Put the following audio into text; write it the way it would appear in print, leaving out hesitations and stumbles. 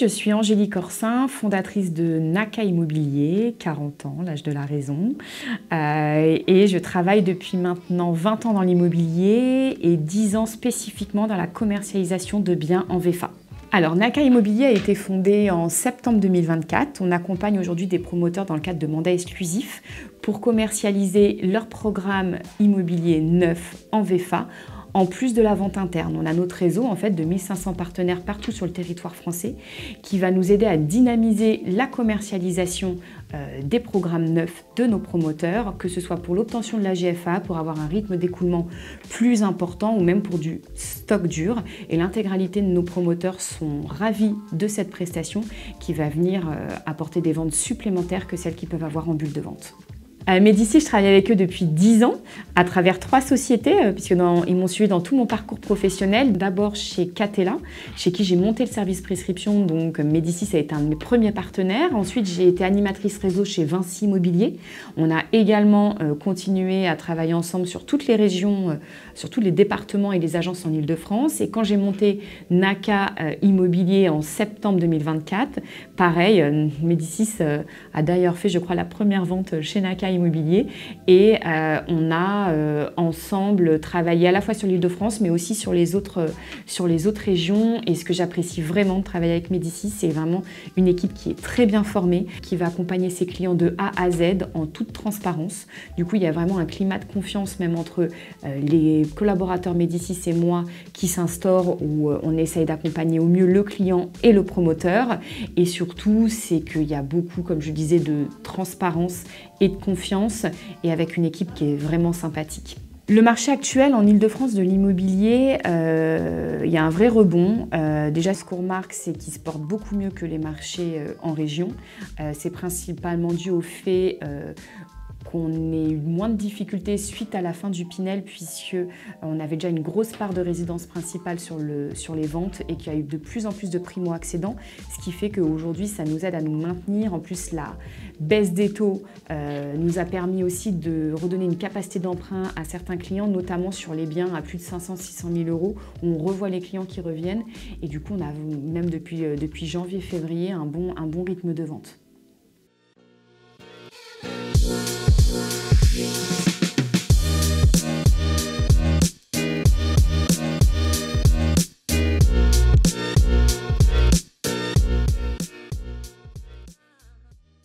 Je suis Angélique Orsin, fondatrice de Naka Immobilier, 40 ans, l'âge de la raison. Et je travaille depuis maintenant 20 ans dans l'immobilier et 10 ans spécifiquement dans la commercialisation de biens en VFA. Alors, Naka Immobilier a été fondé en septembre 2024. On accompagne aujourd'hui des promoteurs dans le cadre de mandats exclusifs pour commercialiser leurs programmes immobiliers neufs en VFA. En plus de la vente interne, on a notre réseau en fait de 1500 partenaires partout sur le territoire français qui va nous aider à dynamiser la commercialisation des programmes neufs de nos promoteurs, que ce soit pour l'obtention de la GFA, pour avoir un rythme d'écoulement plus important ou même pour du stock dur. Et l'intégralité de nos promoteurs sont ravis de cette prestation qui va venir apporter des ventes supplémentaires que celles qu'ils peuvent avoir en bulle de vente. Médicis, je travaille avec eux depuis 10 ans à travers 3 sociétés, puisqu'ils m'ont suivi dans tout mon parcours professionnel. D'abord chez Catella, chez qui j'ai monté le service prescription, donc Médicis a été un de mes premiers partenaires. Ensuite, j'ai été animatrice réseau chez Vinci Immobilier. On a également continué à travailler ensemble sur toutes les régions, sur tous les départements et les agences en Ile-de-France. Et quand j'ai monté Naka Immobilier en septembre 2024, pareil, Médicis a d'ailleurs fait, je crois, la première vente chez Naka Immobilier et on a ensemble travaillé à la fois sur l'Île-de-France mais aussi sur les autres régions. Et ce que j'apprécie vraiment de travailler avec Médicis, c'est vraiment une équipe qui est très bien formée, qui va accompagner ses clients de A à Z en toute transparence. Du coup, il y a vraiment un climat de confiance même entre les collaborateurs Médicis et moi qui s'instaure, où on essaye d'accompagner au mieux le client et le promoteur. Et surtout, c'est qu'il y a beaucoup, comme je disais, de transparence et de confiance et avec une équipe qui est vraiment sympathique. Le marché actuel en Ile-de-France de l'immobilier, il y a un vrai rebond. Déjà, ce qu'on remarque, c'est qu'il se porte beaucoup mieux que les marchés en région. C'est principalement dû au fait qu'on ait eu moins de difficultés suite à la fin du Pinel, puisqu'on avait déjà une grosse part de résidence principale sur les ventes et qu'il y a eu de plus en plus de primo-accédants, ce qui fait qu'aujourd'hui, ça nous aide à nous maintenir. En plus, la baisse des taux nous a permis aussi de redonner une capacité d'emprunt à certains clients, notamment sur les biens à plus de 500-600 000 euros, où on revoit les clients qui reviennent. Et du coup, on a même depuis janvier-février un bon rythme de vente.